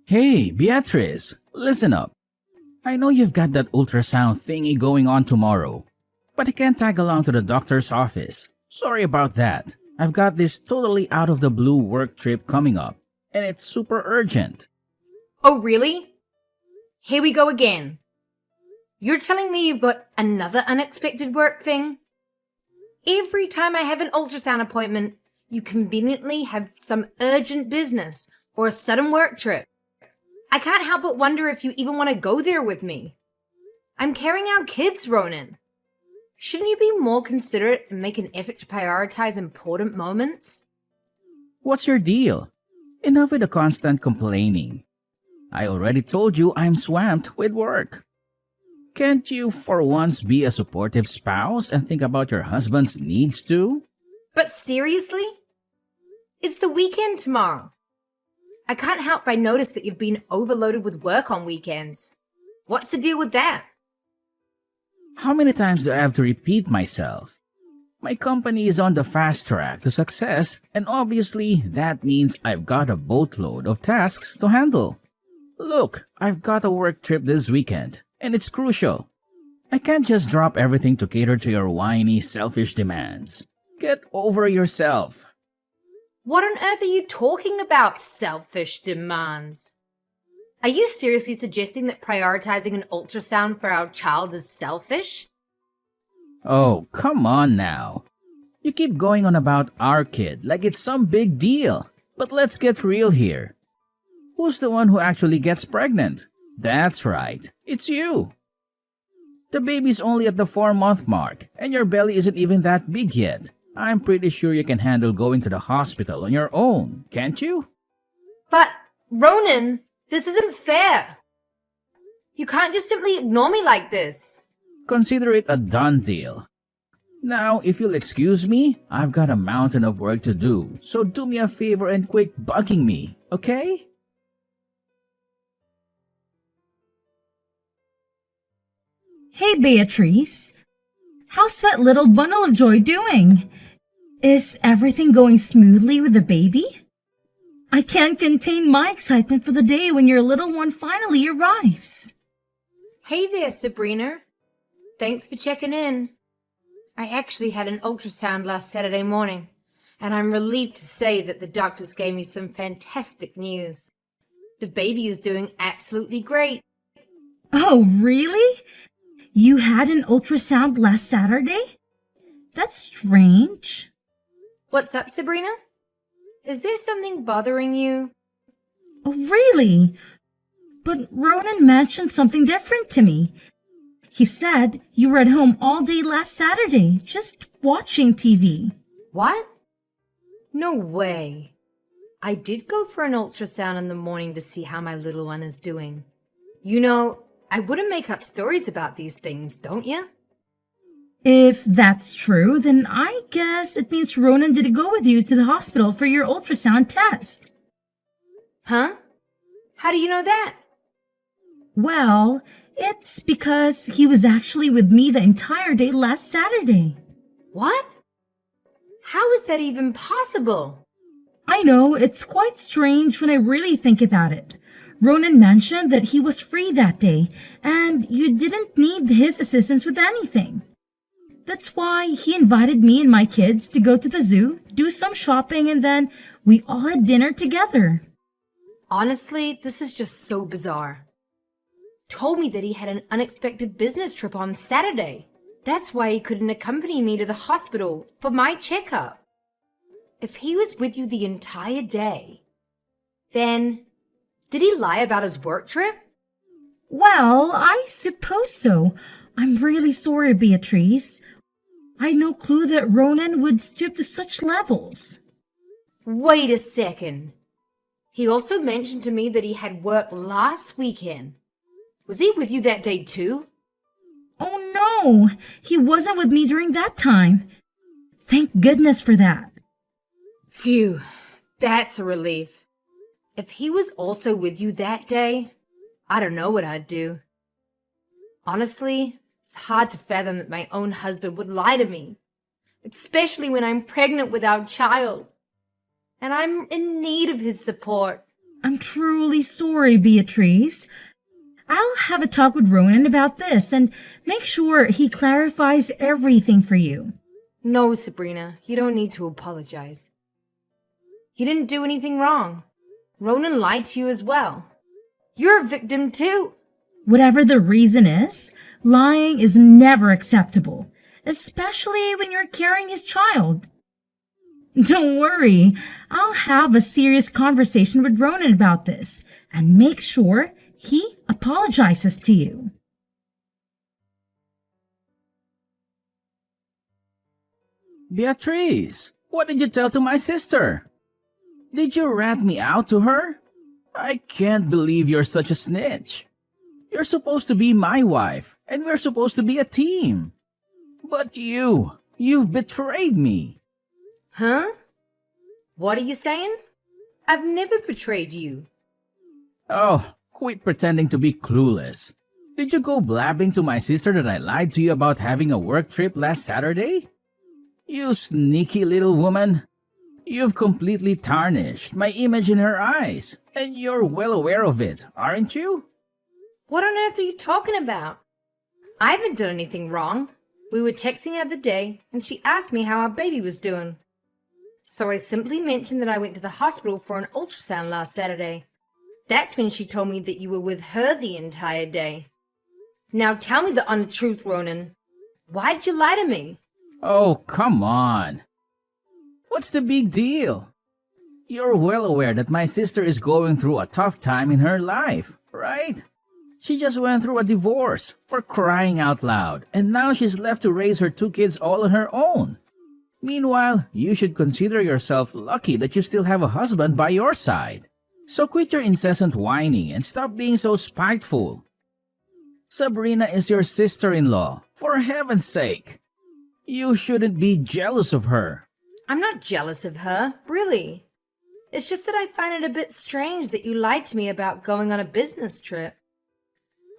Hey, Beatrice, listen up. I know you've got that ultrasound thingy going on tomorrow, but I can't tag along to the doctor's office. Sorry about that. I've got this totally out of the blue work trip coming up, and it's super urgent. Oh, really? Here we go again. You're telling me you've got another unexpected work thing? Every time I have an ultrasound appointment, you conveniently have some urgent business or a sudden work trip. I can't help but wonder if you even want to go there with me. I'm carrying out kids, Ronan. Shouldn't you be more considerate and make an effort to prioritize important moments? What's your deal? Enough with the constant complaining. I already told you I'm swamped with work. Can't you for once be a supportive spouse and think about your husband's needs too? But seriously? It's the weekend tomorrow. I can't help but notice that you've been overloaded with work on weekends. What's the deal with that? How many times do I have to repeat myself? My company is on the fast track to success, and obviously that means I've got a boatload of tasks to handle. Look, I've got a work trip this weekend, and it's crucial. I can't just drop everything to cater to your whiny, selfish demands. Get over yourself. What on earth are you talking about, selfish demands? Are you seriously suggesting that prioritizing an ultrasound for our child is selfish? Oh, come on now. You keep going on about our kid like it's some big deal. But let's get real here. Who's the one who actually gets pregnant? That's right, it's you. The baby's only at the 4-month mark, and your belly isn't even that big yet. I'm pretty sure you can handle going to the hospital on your own, can't you? But, Ronan, this isn't fair. You can't just simply ignore me like this. Consider it a done deal. Now, if you'll excuse me, I've got a mountain of work to do, so do me a favor and quit bugging me, okay? Hey, Beatrice. How's that little bundle of joy doing? Is everything going smoothly with the baby? I can't contain my excitement for the day when your little one finally arrives. Hey there, Sabrina. Thanks for checking in. I actually had an ultrasound last Saturday morning, and I'm relieved to say that the doctors gave me some fantastic news. The baby is doing absolutely great. Oh, really? You had an ultrasound last Saturday? That's strange. What's up, Sabrina? Is there something bothering you? Oh, really? But Ronan mentioned something different to me. He said you were at home all day last Saturday, just watching TV. What? No way. I did go for an ultrasound in the morning to see how my little one is doing. You know, I wouldn't make up stories about these things, don't you? If that's true, then I guess it means Ronan did go with you to the hospital for your ultrasound test. Huh? How do you know that? Well, it's because he was actually with me the entire day last Saturday. What? How is that even possible? I know, it's quite strange when I really think about it. Ronan mentioned that he was free that day, and you didn't need his assistance with anything. That's why he invited me and my kids to go to the zoo, do some shopping, and then we all had dinner together. Honestly, this is just so bizarre. Told me that he had an unexpected business trip on Saturday. That's why he couldn't accompany me to the hospital for my checkup. If he was with you the entire day, then did he lie about his work trip? Well, I suppose so. I'm really sorry, Beatrice. I had no clue that Ronan would stoop to such levels. Wait a second. He also mentioned to me that he had work last weekend. Was he with you that day too? Oh no, he wasn't with me during that time. Thank goodness for that. Phew, that's a relief. If he was also with you that day, I don't know what I'd do. Honestly, it's hard to fathom that my own husband would lie to me, especially when I'm pregnant with our child. And I'm in need of his support. I'm truly sorry, Beatrice. I'll have a talk with Ronan about this and make sure he clarifies everything for you. No, Sabrina, you don't need to apologize. He didn't do anything wrong. Ronan lied to you as well. You're a victim too. Whatever the reason is, lying is never acceptable, especially when you're carrying his child. Don't worry, I'll have a serious conversation with Ronan about this and make sure he apologizes to you. Beatrice, what did you tell to my sister? Did you rat me out to her? I can't believe you're such a snitch. You're supposed to be my wife, and we're supposed to be a team. But you've betrayed me. Huh? What are you saying? I've never betrayed you. Oh, quit pretending to be clueless. Did you go blabbing to my sister that I lied to you about having a work trip last Saturday? You sneaky little woman. You've completely tarnished my image in her eyes, and you're well aware of it, aren't you? What on earth are you talking about? I haven't done anything wrong. We were texting the other day, and she asked me how our baby was doing. So I simply mentioned that I went to the hospital for an ultrasound last Saturday. That's when she told me that you were with her the entire day. Now tell me the honest truth, Ronan. Why'd you lie to me? Oh, come on. What's the big deal? You're well aware that my sister is going through a tough time in her life, right? She just went through a divorce, for crying out loud, and now she's left to raise her 2 kids all on her own. Meanwhile, you should consider yourself lucky that you still have a husband by your side. So quit your incessant whining and stop being so spiteful. Sabrina is your sister-in-law, for heaven's sake. You shouldn't be jealous of her. I'm not jealous of her, really. It's just that I find it a bit strange that you lied to me about going on a business trip.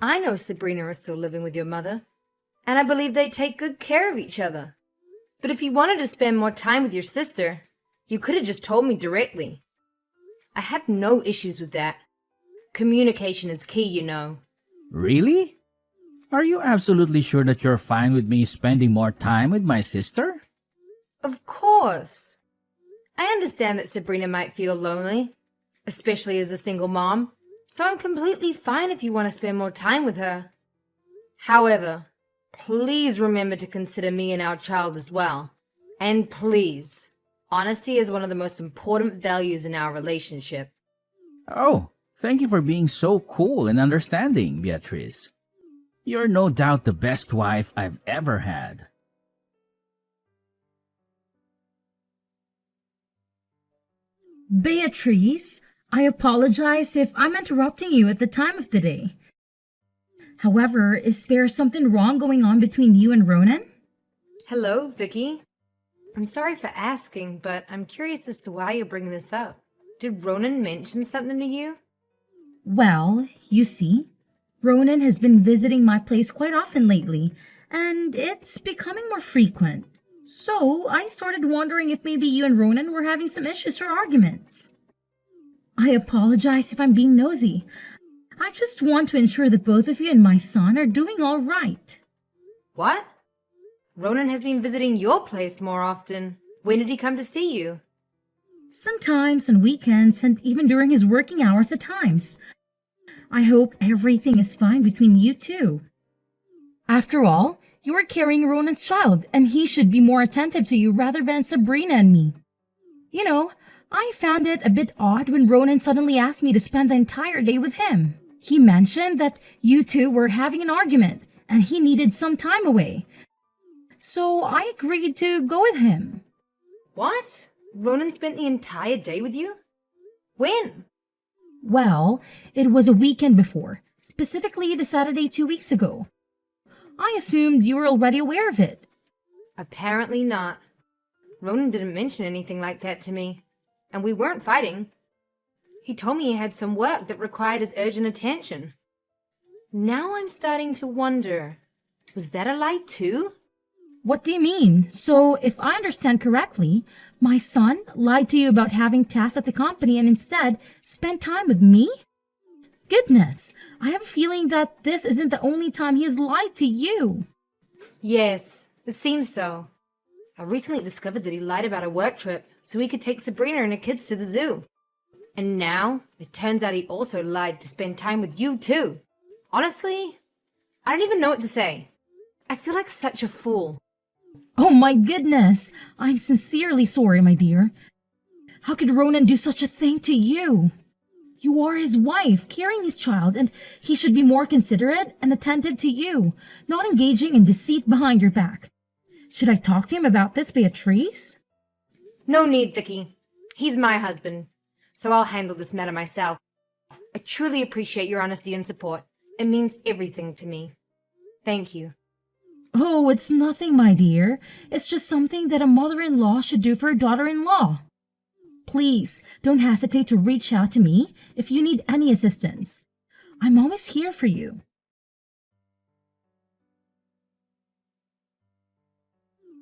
I know Sabrina is still living with your mother, and I believe they take good care of each other. But if you wanted to spend more time with your sister, you could have just told me directly. I have no issues with that. Communication is key, you know. Really? Are you absolutely sure that you're fine with me spending more time with my sister? Of course. I understand that Sabrina might feel lonely, especially as a single mom, so I'm completely fine if you want to spend more time with her. However, please remember to consider me and our child as well. And please, honesty is one of the most important values in our relationship. Oh, thank you for being so cool and understanding, Beatrice. You're no doubt the best wife I've ever had. Beatrice, I apologize if I'm interrupting you at the time of the day. However, is there something wrong going on between you and Ronan? Hello, Vicky. I'm sorry for asking, but I'm curious as to why you're bringing this up. Did Ronan mention something to you? Well, you see, Ronan has been visiting my place quite often lately, and it's becoming more frequent. So I started wondering if maybe you and Ronan were having some issues or arguments. I apologize if I'm being nosy. I just want to ensure that both of you and my son are doing all right. What? Ronan has been visiting your place more often. When did he come to see you? Sometimes on weekends and even during his working hours at times. I hope everything is fine between you two. After all, you are carrying Ronan's child, and he should be more attentive to you rather than Sabrina and me. You know, I found it a bit odd when Ronan suddenly asked me to spend the entire day with him. He mentioned that you two were having an argument, and he needed some time away. So I agreed to go with him. What? Ronan spent the entire day with you? When? Well, it was a weekend before, specifically the Saturday 2 weeks ago. I assumed you were already aware of it. Apparently not. Ronan didn't mention anything like that to me, and we weren't fighting. He told me he had some work that required his urgent attention. Now I'm starting to wonder, was that a lie too? What do you mean? So, if I understand correctly, my son lied to you about having tasks at the company and instead spent time with me? Goodness, I have a feeling that this isn't the only time he has lied to you. Yes, it seems so. I recently discovered that he lied about a work trip so he could take Sabrina and her kids to the zoo. And now, it turns out he also lied to spend time with you too. Honestly, I don't even know what to say. I feel like such a fool. Oh my goodness, I'm sincerely sorry, my dear. How could Ronan do such a thing to you? You are his wife, carrying his child, and he should be more considerate and attentive to you, not engaging in deceit behind your back. Should I talk to him about this, Beatrice? No need, Vicky. He's my husband, so I'll handle this matter myself. I truly appreciate your honesty and support. It means everything to me. Thank you. Oh, it's nothing, my dear. It's just something that a mother-in-law should do for a daughter-in-law. Please, don't hesitate to reach out to me if you need any assistance. I'm always here for you.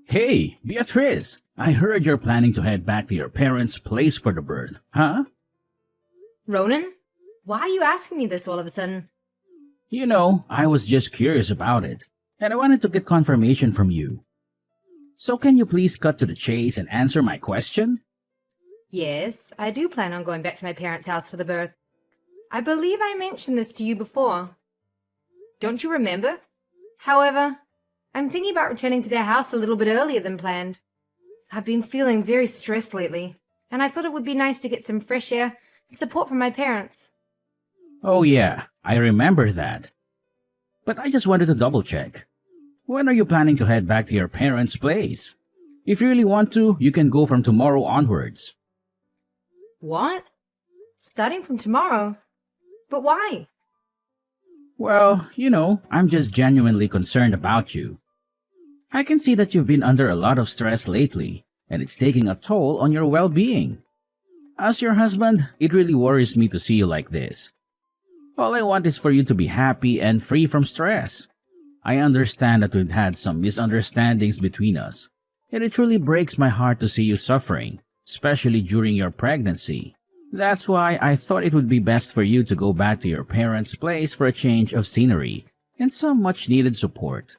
Hey, Beatrice, I heard you're planning to head back to your parents' place for the birth, huh? Ronan? Why are you asking me this all of a sudden? You know, I was just curious about it, and I wanted to get confirmation from you. So can you please cut to the chase and answer my question? Yes, I do plan on going back to my parents' house for the birth. I believe I mentioned this to you before. Don't you remember? However, I'm thinking about returning to their house a little bit earlier than planned. I've been feeling very stressed lately, and I thought it would be nice to get some fresh air and support from my parents. Oh yeah, I remember that. But I just wanted to double check. When are you planning to head back to your parents' place? If you really want to, you can go from tomorrow onwards. What? Starting from tomorrow? But why? Well, you know, I'm just genuinely concerned about you. I can see that you've been under a lot of stress lately, and it's taking a toll on your well-being. As your husband, it really worries me to see you like this. All I want is for you to be happy and free from stress. I understand that we've had some misunderstandings between us, and it truly breaks my heart to see you suffering, especially during your pregnancy. That's why I thought it would be best for you to go back to your parents' place for a change of scenery and some much-needed support.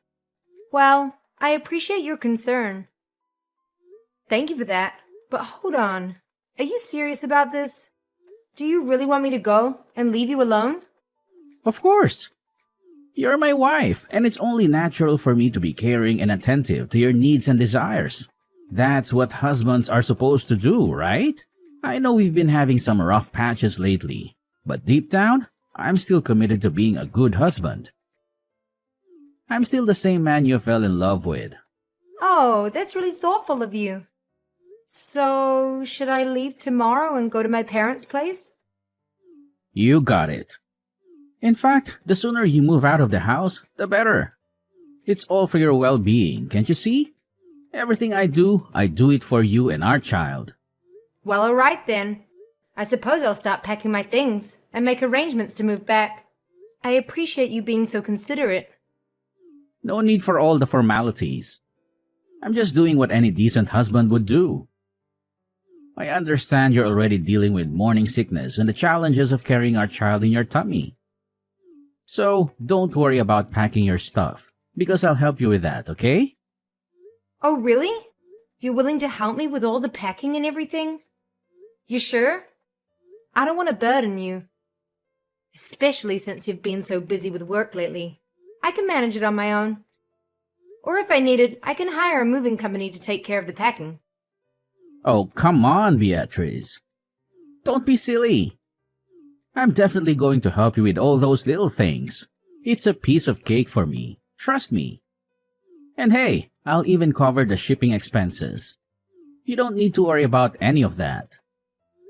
Well, I appreciate your concern. Thank you for that. But hold on. Are you serious about this? Do you really want me to go and leave you alone? Of course. You're my wife, and it's only natural for me to be caring and attentive to your needs and desires. That's what husbands are supposed to do, right? I know we've been having some rough patches lately, but deep down, I'm still committed to being a good husband. I'm still the same man you fell in love with. Oh, that's really thoughtful of you. So, should I leave tomorrow and go to my parents' place? You got it. In fact, the sooner you move out of the house, the better. It's all for your well-being, can't you see? Everything I do it for you and our child. Well, all right then. I suppose I'll start packing my things and make arrangements to move back. I appreciate you being so considerate. No need for all the formalities. I'm just doing what any decent husband would do. I understand you're already dealing with morning sickness and the challenges of carrying our child in your tummy. So, don't worry about packing your stuff, because I'll help you with that, okay? Oh, really? You're willing to help me with all the packing and everything? You sure? I don't want to burden you. Especially since you've been so busy with work lately. I can manage it on my own. Or if I need it, I can hire a moving company to take care of the packing. Oh, come on, Beatrice. Don't be silly. I'm definitely going to help you with all those little things. It's a piece of cake for me. Trust me. And hey, I'll even cover the shipping expenses. You don't need to worry about any of that.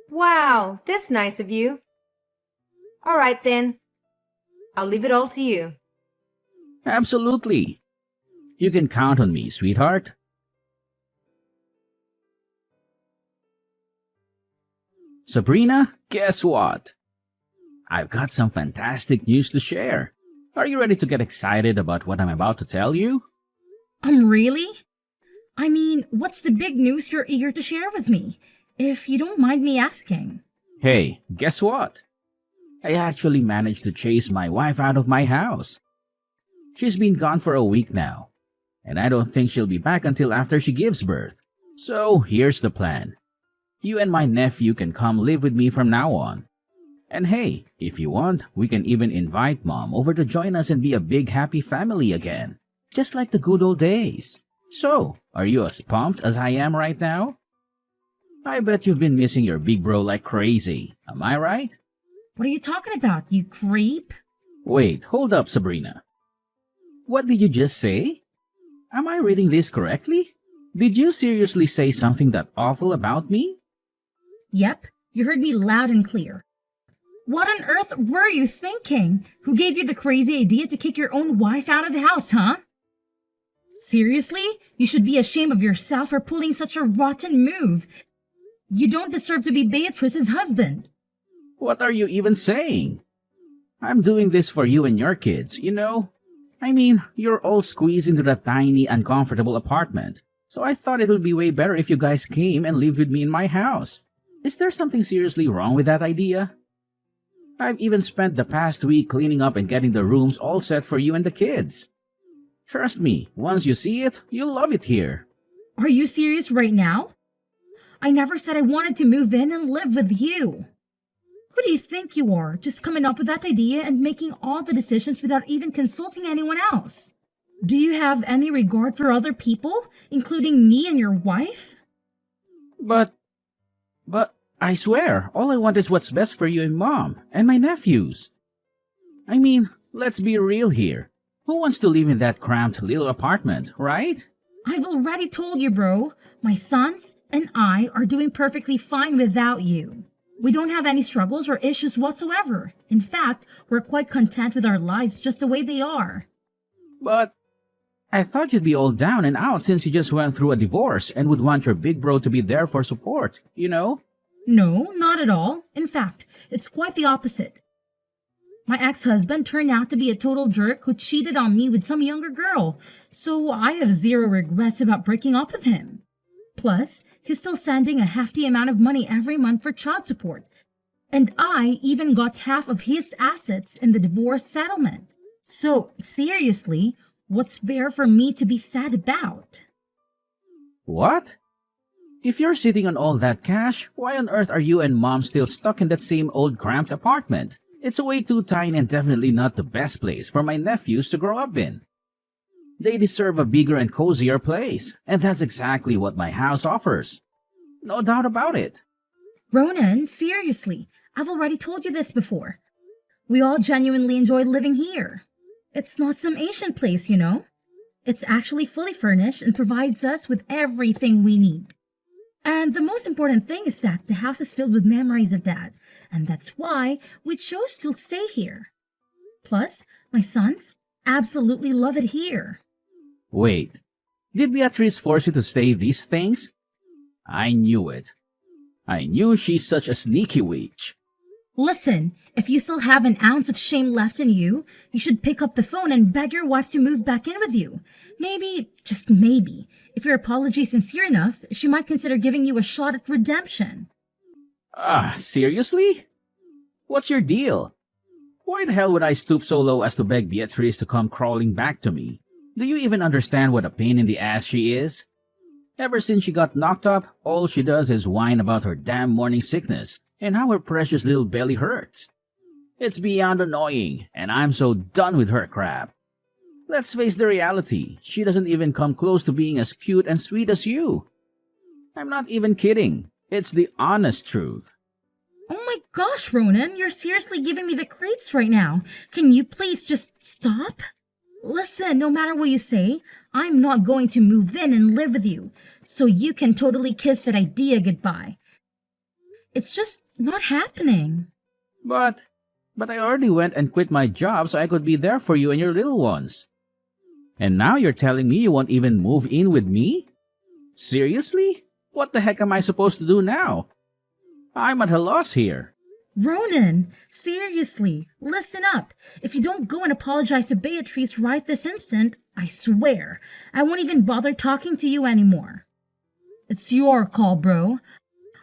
Wow, that's nice of you. All right then. I'll leave it all to you. Absolutely. You can count on me, sweetheart. Sabrina, guess what? I've got some fantastic news to share. Are you ready to get excited about what I'm about to tell you? Really? I mean, what's the big news you're eager to share with me? If you don't mind me asking. Hey, guess what? I actually managed to chase my wife out of my house. She's been gone for a week now, and I don't think she'll be back until after she gives birth. So here's the plan. You and my nephew can come live with me from now on. And hey, if you want, we can even invite Mom over to join us and be a big happy family again. Just like the good old days. So, are you as pumped as I am right now? I bet you've been missing your big bro like crazy. Am I right? What are you talking about, you creep? Wait, hold up, Sabrina. What did you just say? Am I reading this correctly? Did you seriously say something that awful about me? Yep, you heard me loud and clear. What on earth were you thinking? Who gave you the crazy idea to kick your own wife out of the house, huh? Seriously? You should be ashamed of yourself for pulling such a rotten move. You don't deserve to be Beatrice's husband. What are you even saying? I'm doing this for you and your kids, you know? I mean, you're all squeezed into that tiny, uncomfortable apartment. So I thought it would be way better if you guys came and lived with me in my house. Is there something seriously wrong with that idea? I've even spent the past week cleaning up and getting the rooms all set for you and the kids. Trust me, once you see it, you'll love it here. Are you serious right now? I never said I wanted to move in and live with you. Who do you think you are, just coming up with that idea and making all the decisions without even consulting anyone else? Do you have any regard for other people, including me and your wife? But I swear, all I want is what's best for you and Mom, and my nephews. I mean, let's be real here. Who wants to live in that cramped little apartment, right? I've already told you, bro. My sons and I are doing perfectly fine without you. We don't have any struggles or issues whatsoever. In fact, we're quite content with our lives just the way they are. But I thought you'd be all down and out since you just went through a divorce and would want your big bro to be there for support, you know? No, not at all. In fact, it's quite the opposite. My ex-husband turned out to be a total jerk who cheated on me with some younger girl, so I have zero regrets about breaking up with him. Plus, he's still sending a hefty amount of money every month for child support, and I even got half of his assets in the divorce settlement. So, seriously, what's there for me to be sad about? What? If you're sitting on all that cash, why on earth are you and Mom still stuck in that same old cramped apartment? It's way too tiny and definitely not the best place for my nephews to grow up in. They deserve a bigger and cozier place, and that's exactly what my house offers. No doubt about it. Ronan, seriously, I've already told you this before. We all genuinely enjoy living here. It's not some Asian place, you know. It's actually fully furnished and provides us with everything we need. And the most important thing is that the house is filled with memories of Dad, and that's why we chose to stay here. Plus, my sons absolutely love it here. Wait, did Beatrice force you to say these things? I knew it. I knew she's such a sneaky witch. Listen, if you still have an ounce of shame left in you, you should pick up the phone and beg your wife to move back in with you. Maybe, just maybe, if your apology is sincere enough, she might consider giving you a shot at redemption. Seriously? What's your deal? Why the hell would I stoop so low as to beg Beatrice to come crawling back to me? Do you even understand what a pain in the ass she is? Ever since she got knocked up, all she does is whine about her damn morning sickness and how her precious little belly hurts. It's beyond annoying, and I'm so done with her crap. Let's face the reality, she doesn't even come close to being as cute and sweet as you. I'm not even kidding. It's the honest truth. Oh my gosh, Ronan, you're seriously giving me the creeps right now. Can you please just stop? Listen, no matter what you say, I'm not going to move in and live with you, so you can totally kiss that idea goodbye. It's just not happening. But I already went and quit my job so I could be there for you and your little ones. And now you're telling me you won't even move in with me? Seriously? What the heck am I supposed to do now? I'm at a loss here. Ronan, seriously, listen up. If you don't go and apologize to Beatrice right this instant, I swear, I won't even bother talking to you anymore. It's your call, bro.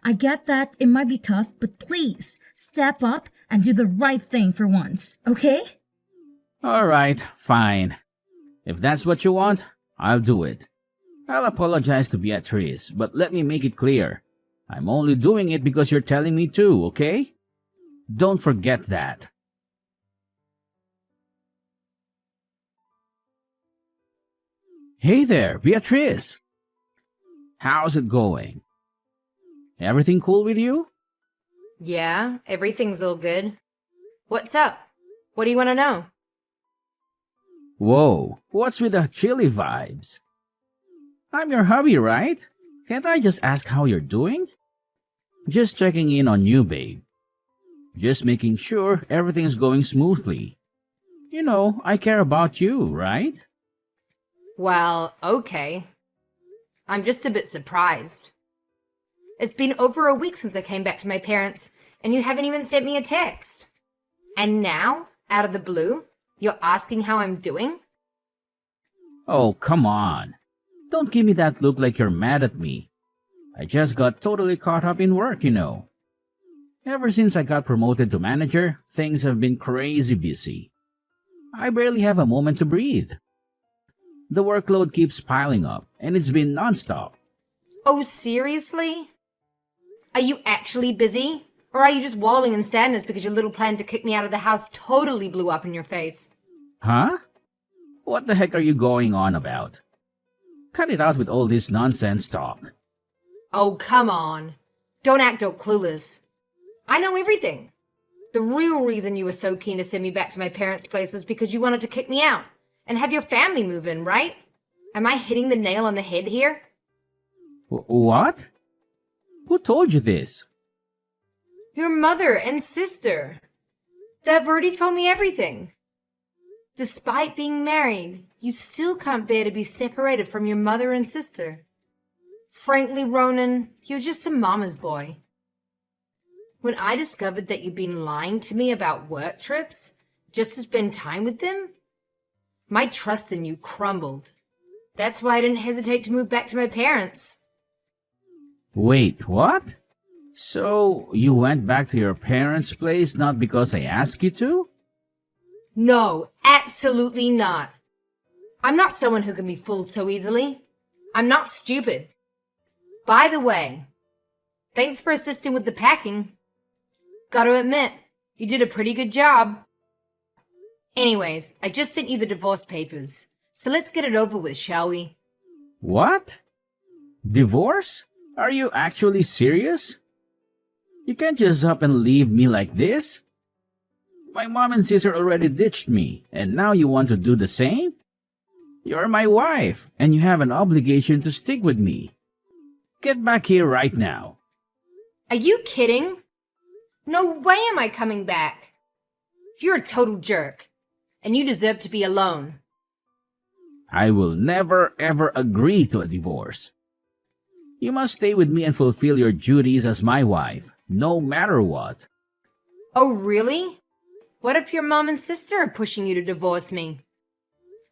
I get that it might be tough, but please step up and do the right thing for once, okay? Alright, fine. If that's what you want, I'll do it. I'll apologize to Beatrice, but let me make it clear. I'm only doing it because you're telling me to, okay? Don't forget that. Hey there, Beatrice. How's it going? Everything cool with you? Yeah, everything's all good. What's up? What do you want to know? Whoa, what's with the chilly vibes? I'm your hubby, right? Can't I just ask how you're doing? Just checking in on you, babe. Just making sure everything's going smoothly. You know, I care about you, right? Well, okay. I'm just a bit surprised. It's been over a week since I came back to my parents, and you haven't even sent me a text. And now, out of the blue, you're asking how I'm doing? Oh, come on. Don't give me that look like you're mad at me. I just got totally caught up in work, you know. Ever since I got promoted to manager, things have been crazy busy. I barely have a moment to breathe. The workload keeps piling up, and it's been nonstop. Oh, seriously? Are you actually busy? Or are you just wallowing in sadness because your little plan to kick me out of the house totally blew up in your face? Huh? What the heck are you going on about? Cut it out with all this nonsense talk. Oh, come on. Don't act all clueless. I know everything. The real reason you were so keen to send me back to my parents' place was because you wanted to kick me out and have your family move in, right? Am I hitting the nail on the head here? What? Who told you this? Your mother and sister. They've already told me everything. Despite being married, you still can't bear to be separated from your mother and sister. Frankly, Ronan, you're just a mama's boy. When I discovered that you'd been lying to me about work trips just to spend time with them, my trust in you crumbled. That's why I didn't hesitate to move back to my parents. Wait, what? So, you went back to your parents' place not because I asked you to? No, absolutely not. I'm not someone who can be fooled so easily. I'm not stupid. By the way, thanks for assisting with the packing. Gotta admit, you did a pretty good job. Anyways, I just sent you the divorce papers, so let's get it over with, shall we? What? Divorce? Are you actually serious? You can't just up and leave me like this. My mom and sister already ditched me, and now you want to do the same? You're my wife, and you have an obligation to stick with me. Get back here right now. Are you kidding? No way am I coming back. You're a total jerk, and you deserve to be alone. I will never ever agree to a divorce. You must stay with me and fulfill your duties as my wife, no matter what. Oh, really? What if your mom and sister are pushing you to divorce me?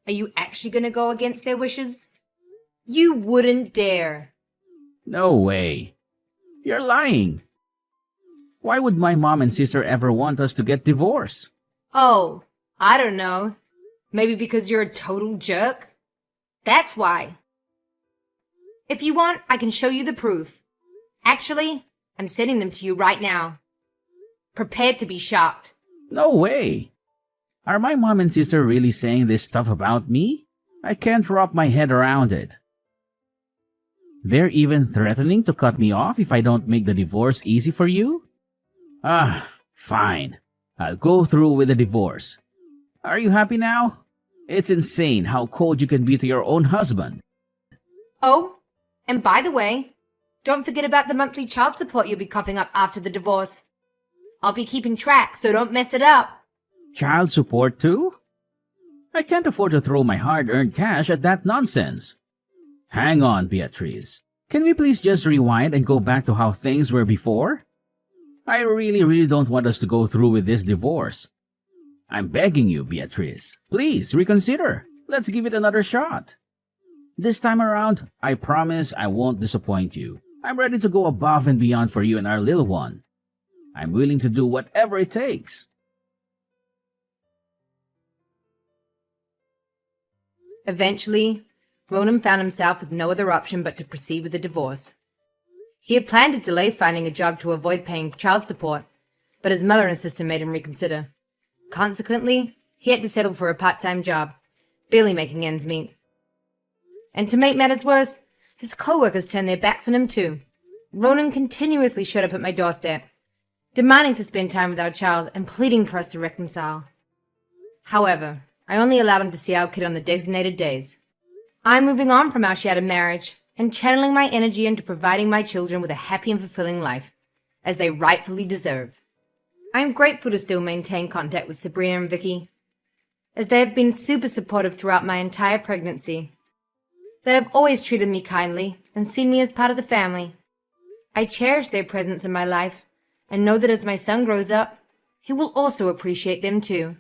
Are you actually going to go against their wishes? You wouldn't dare. No way. You're lying. Why would my mom and sister ever want us to get divorced? Oh, I don't know. Maybe because you're a total jerk? That's why. If you want, I can show you the proof. Actually, I'm sending them to you right now. Prepare to be shocked. No way. Are my mom and sister really saying this stuff about me? I can't wrap my head around it. They're even threatening to cut me off if I don't make the divorce easy for you? Ah, fine. I'll go through with the divorce. Are you happy now? It's insane how cold you can be to your own husband. Oh, and by the way, don't forget about the monthly child support you'll be coughing up after the divorce. I'll be keeping track, so don't mess it up. Child support too? I can't afford to throw my hard-earned cash at that nonsense. Hang on, Beatrice. Can we please just rewind and go back to how things were before? I really don't want us to go through with this divorce. I'm begging you, Beatrice. Please reconsider. Let's give it another shot. This time around, I promise I won't disappoint you. I'm ready to go above and beyond for you and our little one. I'm willing to do whatever it takes. Eventually, Ronan found himself with no other option but to proceed with the divorce. He had planned to delay finding a job to avoid paying child support, but his mother and sister made him reconsider. Consequently, he had to settle for a part-time job, barely making ends meet. And to make matters worse, his co-workers turned their backs on him too. Ronan continuously showed up at my doorstep, demanding to spend time with our child and pleading for us to reconcile. However, I only allowed him to see our kid on the designated days. I'm moving on from our shattered marriage and channeling my energy into providing my children with a happy and fulfilling life, as they rightfully deserve. I am grateful to still maintain contact with Sabrina and Vicky, as they have been super supportive throughout my entire pregnancy. They have always treated me kindly and seen me as part of the family. I cherish their presence in my life and know that as my son grows up, he will also appreciate them too.